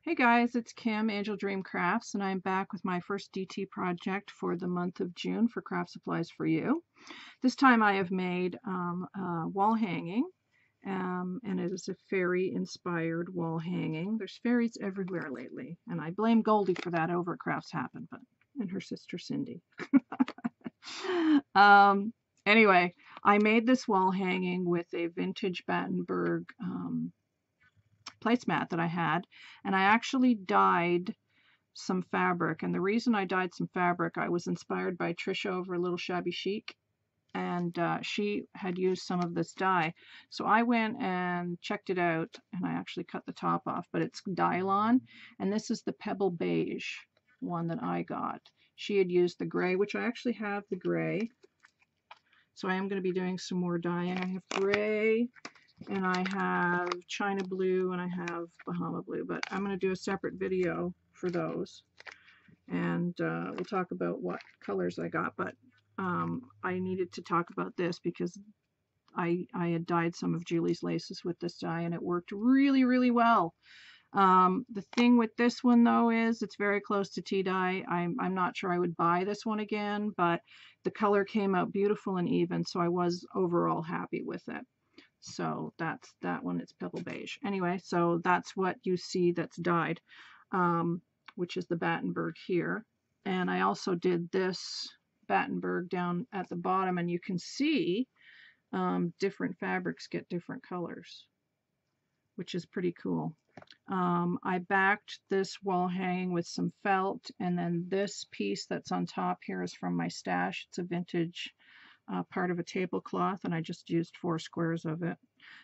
Hey guys, it's Kim, Angel Dream Crafts, and I'm back with my first DT project for the month of June for Craft Supplies for You. This time I have made a wall hanging, and it is a fairy-inspired wall hanging. There's fairies everywhere lately, and I blame Goldie for that over at Crafts Happen, and her sister Cindy. um, anyway, I made this wall hanging with a vintage Battenberg placemat that I had, and I actually dyed some fabric. And the reason I dyed some fabric, I was inspired by Trisha over a little Shabby Chic, and she had used some of this dye. So I went and checked it out, and I actually cut the top off, but it's Dylon, and this is the Pebble Beige one that I got. She had used the gray, which I actually have the gray. So I am going to be doing some more dyeing. I have gray, and I have China blue, and I have Bahama blue, but I'm going to do a separate video for those, and we'll talk about what colors I got. But I needed to talk about this because I had dyed some of Julie's laces with this dye, and it worked really, really well. The thing with this one, though, is it's very close to tea dye. I'm not sure I would buy this one again, but the color came out beautiful and even, so I was overall happy with it. So that's that one. It's Pebble Beige. Anyway, so that's what you see that's dyed, which is the Battenberg here. And I also did this Battenberg down at the bottom, and you can see different fabrics get different colors, which is pretty cool. I backed this wall hanging with some felt, and then this piece that's on top here is from my stash. It's a vintage part of a tablecloth, and I just used 4 squares of it.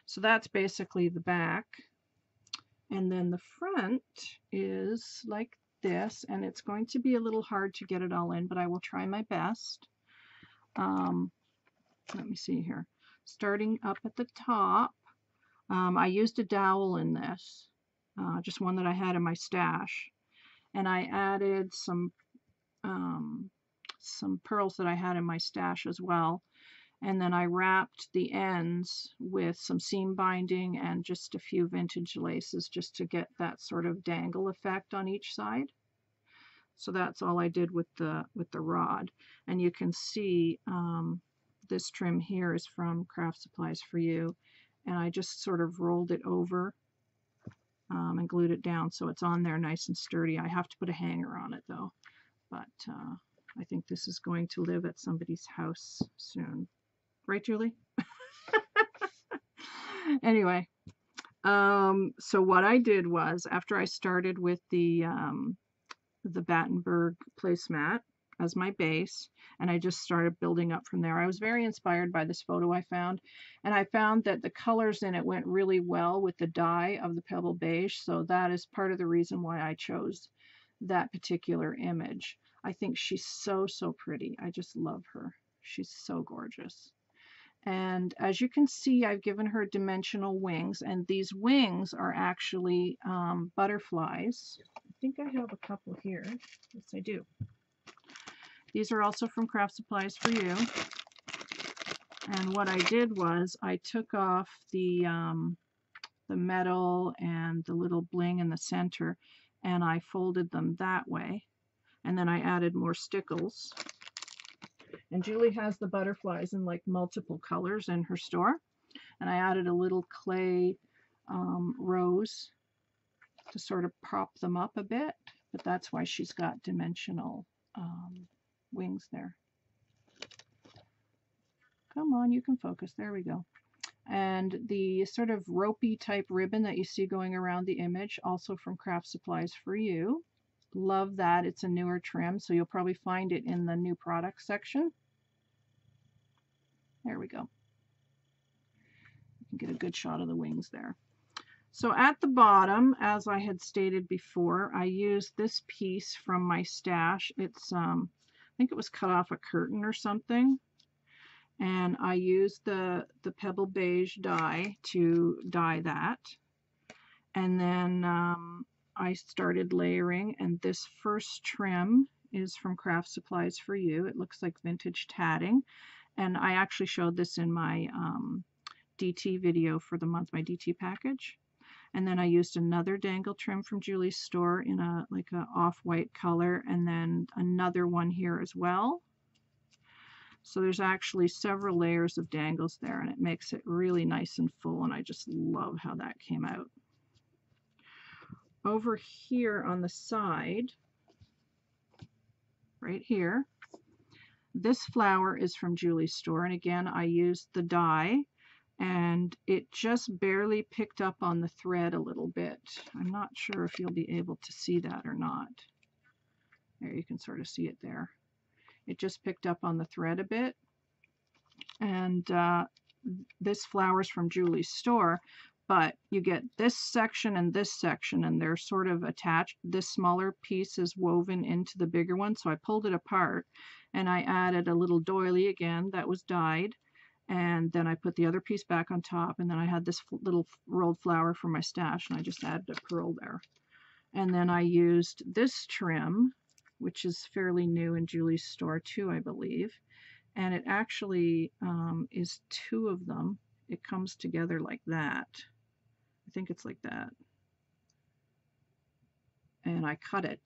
So that's basically the back. And then the front is like this, and it's going to be a little hard to get it all in, but I will try my best. Let me see here. Starting up at the top, I used a dowel in this, just one that I had in my stash, and I added some pearls that I had in my stash as well. And then I wrapped the ends with some seam binding and just a few vintage laces just to get that sort of dangle effect on each side. So that's all I did with the rod. And you can see this trim here is from Craft Supplies for You. And I just sort of rolled it over and glued it down so it's on there nice and sturdy. I have to put a hanger on it though. But I think this is going to live at somebody's house soon. Right, Julie? Anyway, so what I did was, after I started with the Battenberg placemat as my base, and I just started building up from there. I was very inspired by this photo I found, and I found that the colors in it went really well with the dye of the Pebble Beige, so that is part of the reason why I chose that particular image. I think she's so, so pretty. I just love her. She's so gorgeous. And as you can see, I've given her dimensional wings, and these wings are actually butterflies. I think I have a couple here. Yes, I do. These are also from Craft Supplies for You. And what I did was I took off the metal and the little bling in the center, and I folded them that way. And then I added more stickles. And Julie has the butterflies in like multiple colors in her store. And I added a little clay rose to sort of prop them up a bit. But that's why she's got dimensional wings there. Come on, you can focus. There we go. And the sort of ropey type ribbon that you see going around the image, also from Craft Supplies for You. Love that. It's a newer trim, so you'll probably find it in the new products section. There we go. You can get a good shot of the wings there. So at the bottom, as I had stated before, I used this piece from my stash. It's, I think it was cut off a curtain or something. And I used the Pebble Beige dye to dye that. And then I started layering, and this first trim is from Craft Supplies for You. It looks like vintage tatting. And I actually showed this in my DT video for the month, my DT package. And then I used another dangle trim from Julie's store in a like a off-white color, and then another one here as well. So there's actually several layers of dangles there, and it makes it really nice and full, and I just love how that came out. Over here on the side, right here, this flower is from Julie's store, and again I used the die, and it just barely picked up on the thread a little bit. I'm not sure if you'll be able to see that or not. There, you can sort of see it there. It just picked up on the thread a bit. And this flower's from Julie's store, but you get this section, and they're sort of attached. This smaller piece is woven into the bigger one, so I pulled it apart and I added a little doily again that was dyed, and then I put the other piece back on top, and then I had this little rolled flower for my stash, and I just added a pearl there. And then I used this trim, which is fairly new in Julie's store too, I believe, and it actually is two of them. It comes together like that. I think it's like that. And I cut it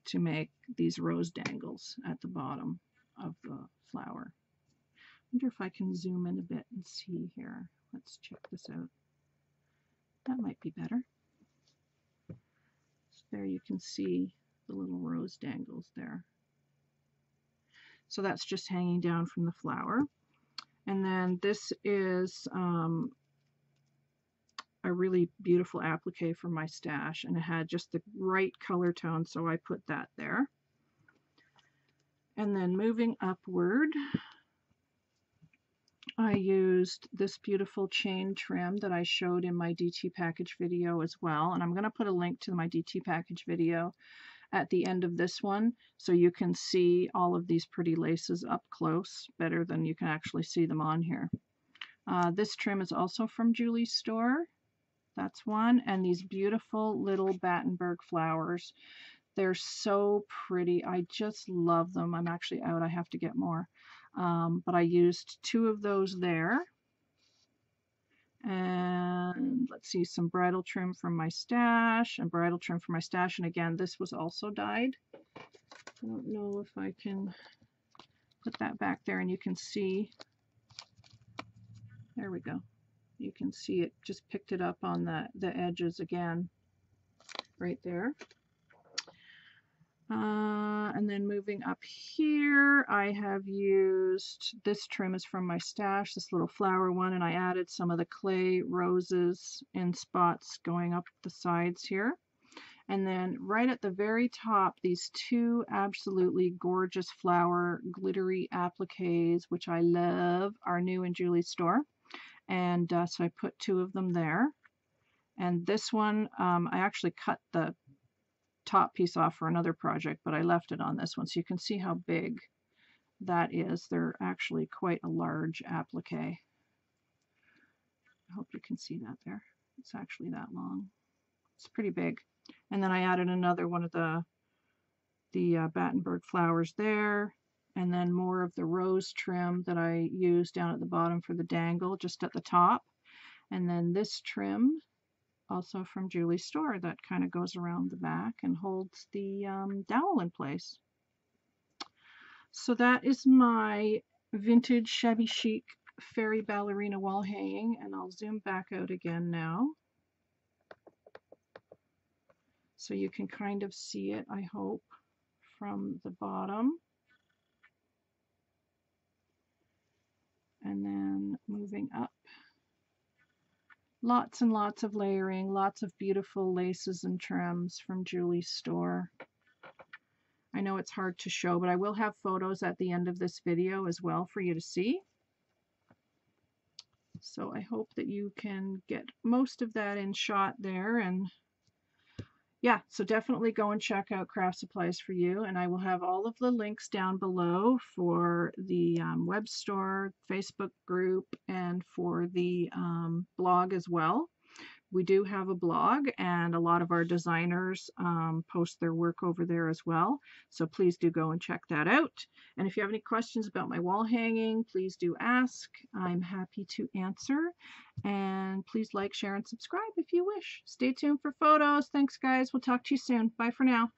to make these rose dangles at the bottom of the flower. I wonder if I can zoom in a bit and see here. Let's check this out. That might be better. So there you can see the little rose dangles there. So that's just hanging down from the flower. And then this is a really beautiful applique for my stash, and it had just the right color tone, so I put that there. And then moving upward, I used this beautiful chain trim that I showed in my DT package video as well, and I'm going to put a link to my DT package video at the end of this one so you can see all of these pretty laces up close better than you can actually see them on here. This trim is also from Julie's store. That's one. And these beautiful little Battenberg flowers. They're so pretty. I just love them. I'm actually out. I have to get more. But I used two of those there. And let's see, some bridal trim from my stash, and bridal trim from my stash. And again, this was also dyed. I don't know if I can put that back there, and you can see. There we go. You can see it just picked it up on the edges again, right there. And then moving up here, I have used, this trim is from my stash, this little flower one, and I added some of the clay roses in spots going up the sides here. And then right at the very top, these two absolutely gorgeous flower glittery appliques, which I love, are new in Julie's store. And so I put two of them there. And this one, I actually cut the top piece off for another project, but I left it on this one, so you can see how big that is. They're actually quite a large applique. I hope you can see that there. It's actually that long. It's pretty big. And then I added another one of the Battenberg flowers there, and then more of the rose trim that I used down at the bottom for the dangle, just at the top. And then this trim, also from Julie's store, that kind of goes around the back and holds the dowel in place. So that is my vintage Shabby Chic fairy ballerina wall hanging, and I'll zoom back out again now so you can kind of see it, I hope, from the bottom. And then moving up. Lots and lots of layering, lots of beautiful laces and trims from Julie's store. I know it's hard to show, but I will have photos at the end of this video as well for you to see. So I hope that you can get most of that in shot there. And yeah, so definitely go and check out Craft Supplies for You, and I will have all of the links down below for the web store, Facebook group, and for the blog as well. we do have a blog, and a lot of our designers post their work over there as well. So please do go and check that out. And if you have any questions about my wall hanging, please do ask. I'm happy to answer. And please like, share, and subscribe if you wish. Stay tuned for photos. Thanks, guys. We'll talk to you soon. Bye for now.